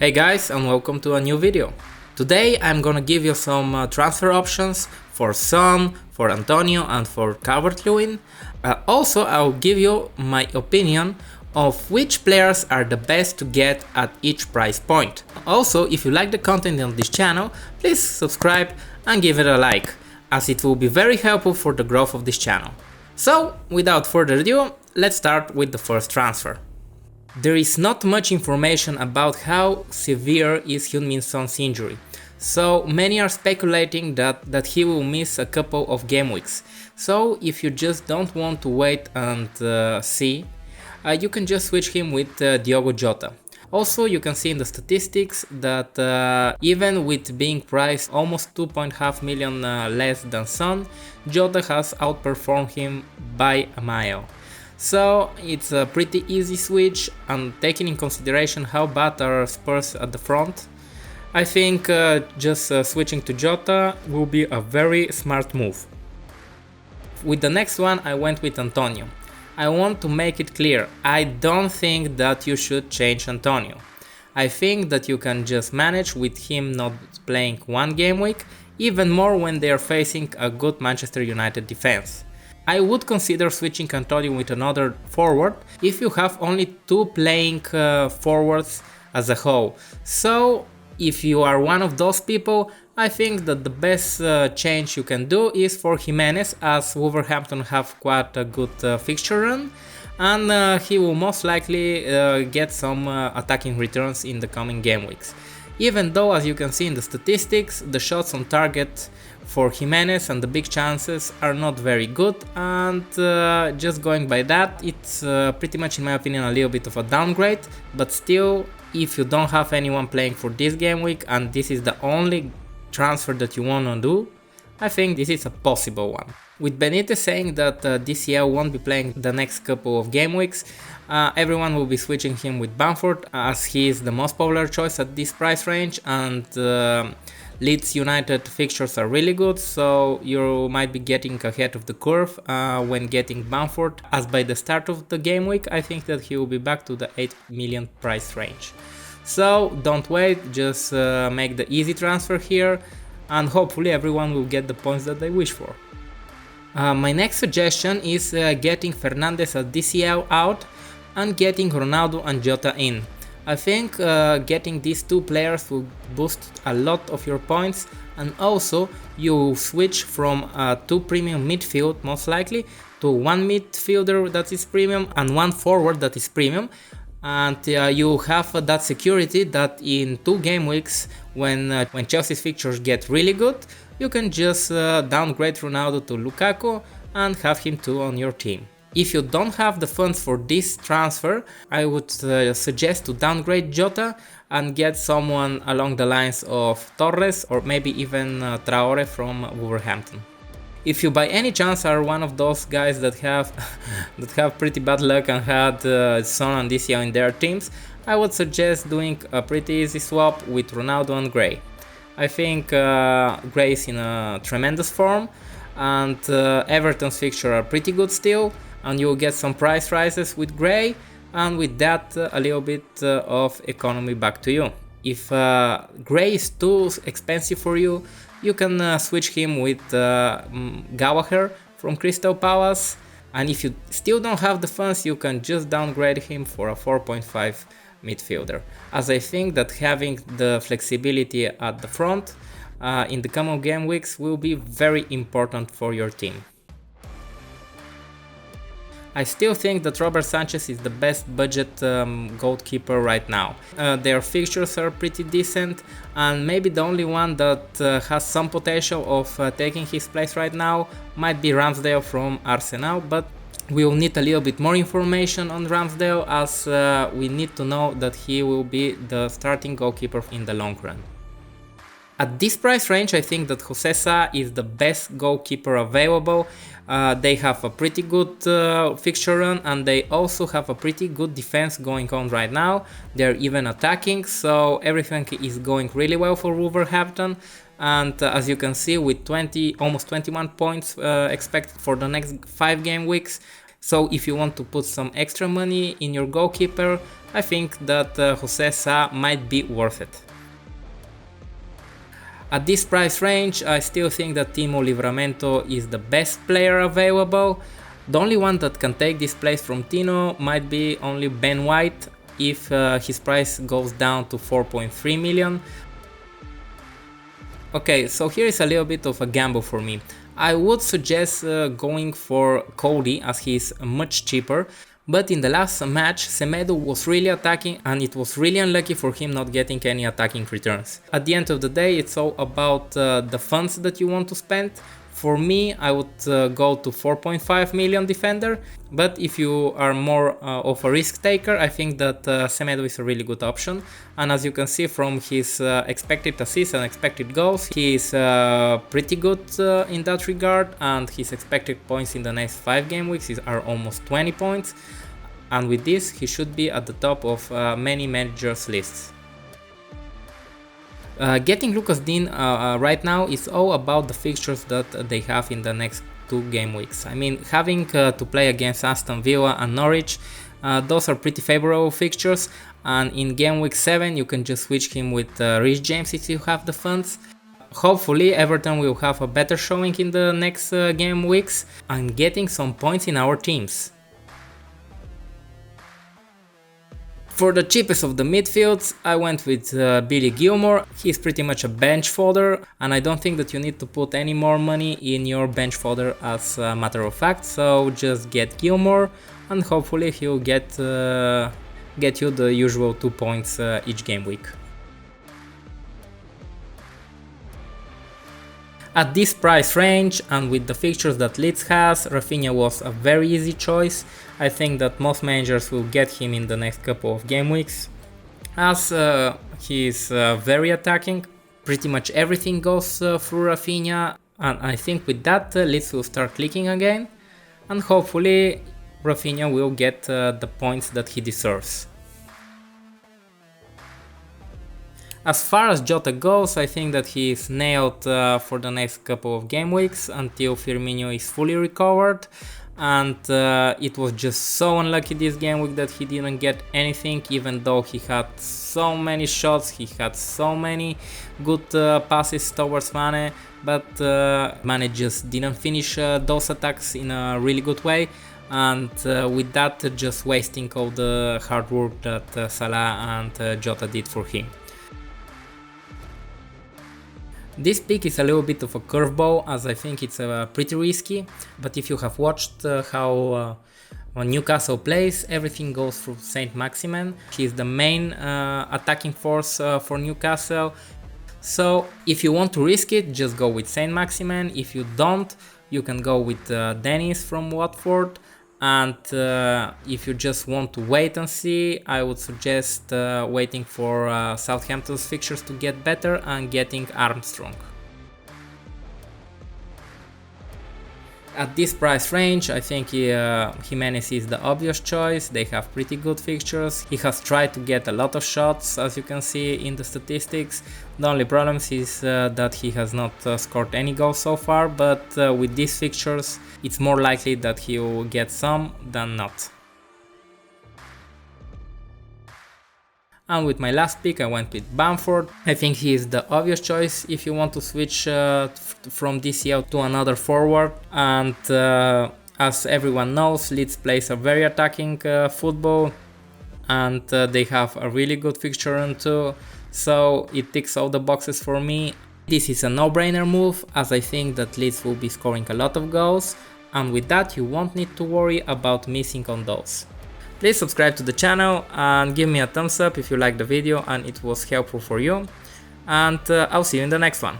Hey guys, and welcome to a new video. Today I'm gonna give you some transfer options for Son, for Antonio and for Calvert-Lewin. Also I'll give you my opinion of which players are the best to get at each price point. Also, if you like the content on this channel, please subscribe and give it a like, as it will be very helpful for the growth of this channel. So without further ado, let's start with the first transfer. There is not much information about how severe is Heung-min Son's injury, so many are speculating that he will miss a couple of game weeks. So if you just don't want to wait and see, you can just switch him with Diogo Jota. Also, you can see in the statistics that even with being priced almost 2.5 million less than Son, Jota has outperformed him by a mile. So it's a pretty easy switch, and taking in consideration how bad are Spurs at the front, I think just switching to Jota will be a very smart move. With the next one I went with Antonio. I want to make it clear, I don't think that you should change Antonio. I think that you can just manage with him not playing one game week, even more when they are facing a good Manchester United defense. I would consider switching Antonio with another forward if you have only two playing forwards as a whole. So if you are one of those people, I think that the best change you can do is for Jimenez, as Wolverhampton have quite a good fixture run, and he will most likely get some attacking returns in the coming game weeks. Even though, as you can see in the statistics, the shots on target for Jimenez and the big chances are not very good, and just going by that, it's pretty much, in my opinion, a little bit of a downgrade. But still, if you don't have anyone playing for this game week and this is the only transfer that you want to do, I think this is a possible one. With Benitez saying that DCL won't be playing the next couple of game weeks, everyone will be switching him with Bamford, as he is the most popular choice at this price range, and Leeds United fixtures are really good, so you might be getting ahead of the curve when getting Bamford, as by the start of the game week I think that he will be back to the 8 million price range. So don't wait, just make the easy transfer here, and hopefully everyone will get the points that they wish for. My next suggestion is getting Fernandes at DCL out and getting Ronaldo and Jota in. I think getting these two players will boost a lot of your points, and also you will switch from two premium midfield most likely to one midfielder that is premium and one forward that is premium, and you have that security that in 2 game weeks when Chelsea's fixtures get really good, you can just downgrade Ronaldo to Lukaku and have him too on your team. If you don't have the funds for this transfer, I would suggest to downgrade Jota and get someone along the lines of Torres or maybe even Traore from Wolverhampton. If you by any chance are one of those guys that have pretty bad luck and had Son and DCL in their teams, I would suggest doing a pretty easy swap with Ronaldo and Gray. I think Gray is in a tremendous form, and Everton's fixture are pretty good still, and you'll get some price rises with Gray, and with that a little bit of economy back to you. If Gray is too expensive for you, you can switch him with Gallagher from Crystal Palace, and if you still don't have the funds, you can just downgrade him for a 4.5 midfielder, as I think that having the flexibility at the front in the coming game weeks will be very important for your team. I still think that Robert Sanchez is the best budget goalkeeper right now. Their fixtures are pretty decent, and maybe the only one that has some potential of taking his place right now might be Ramsdale from Arsenal, but we will need a little bit more information on Ramsdale, as we need to know that he will be the starting goalkeeper in the long run. At this price range, I think that José Sá is the best goalkeeper available. They have a pretty good fixture run, and they also have a pretty good defense going on right now. They're even attacking, so everything is going really well for Wolverhampton. And as you can see, with almost 21 points expected for the next 5 game weeks, So if you want to put some extra money in your goalkeeper, I think that Jose Sa might be worth it. At this price range, I still think that Timo Livramento is the best player available. The only one that can take this place from Tino might be only Ben White if his price goes down to 4.3 million. Okay, so here is a little bit of a gamble for me. I would suggest going for Cody as he is much cheaper. But in the last match, Semedo was really attacking and it was really unlucky for him not getting any attacking returns. At the end of the day, it's all about the funds that you want to spend. For me, I would go to 4.5 million defender, but if you are more of a risk taker, I think that Semedo is a really good option. And as you can see from his expected assists and expected goals, he is pretty good in that regard, and his expected points in the next 5 game weeks are almost 20 points. And with this, he should be at the top of many managers' lists. Getting Lucas Dean right now is all about the fixtures that they have in the next 2 game weeks. I mean, having to play against Aston Villa and Norwich, those are pretty favorable fixtures, and in game week 7 you can just switch him with Reece James if you have the funds. Hopefully Everton will have a better showing in the next game weeks and getting some points in our teams. For the cheapest of the midfields, I went with Billy Gilmour. He's pretty much a bench fodder, and I don't think that you need to put any more money in your bench fodder as a matter of fact, so just get Gilmour and hopefully he'll get you the usual 2 points each game week. At this price range and with the fixtures that Leeds has, Rafinha was a very easy choice. I think that most managers will get him in the next couple of game weeks, as he is very attacking. Pretty much everything goes through Rafinha, and I think with that Leeds will start clicking again, and hopefully Rafinha will get the points that he deserves. As far as Jota goes, I think that he is nailed for the next couple of game weeks until Firmino is fully recovered, and it was just so unlucky this game week that he didn't get anything, even though he had so many shots, he had so many good passes towards Mane, but Mane just didn't finish those attacks in a really good way, and with that just wasting all the hard work that Salah and Jota did for him. This pick is a little bit of a curveball, as I think it's pretty risky, but if you have watched how Newcastle plays, everything goes through Saint-Maximin. He is the main attacking force for Newcastle, so if you want to risk it, just go with Saint-Maximin. If you don't, you can go with Dennis from Watford, and if you just want to wait and see, I would suggest waiting for Southampton's fixtures to get better and getting Armstrong. At this price range, I think Jimenez is the obvious choice. They have pretty good fixtures. He has tried to get a lot of shots, as you can see in the statistics. The only problem is that he has not scored any goals so far, but with these fixtures, it's more likely that he will get some than not. And with my last pick, I went with Bamford. I think he is the obvious choice if you want to switch from DCL to another forward. And as everyone knows, Leeds plays a very attacking football, and they have a really good fixture run too. So it ticks all the boxes for me. This is a no-brainer move, as I think that Leeds will be scoring a lot of goals, and with that you won't need to worry about missing on those. Please subscribe to the channel and give me a thumbs up if you liked the video and it was helpful for you, and I'll see you in the next one.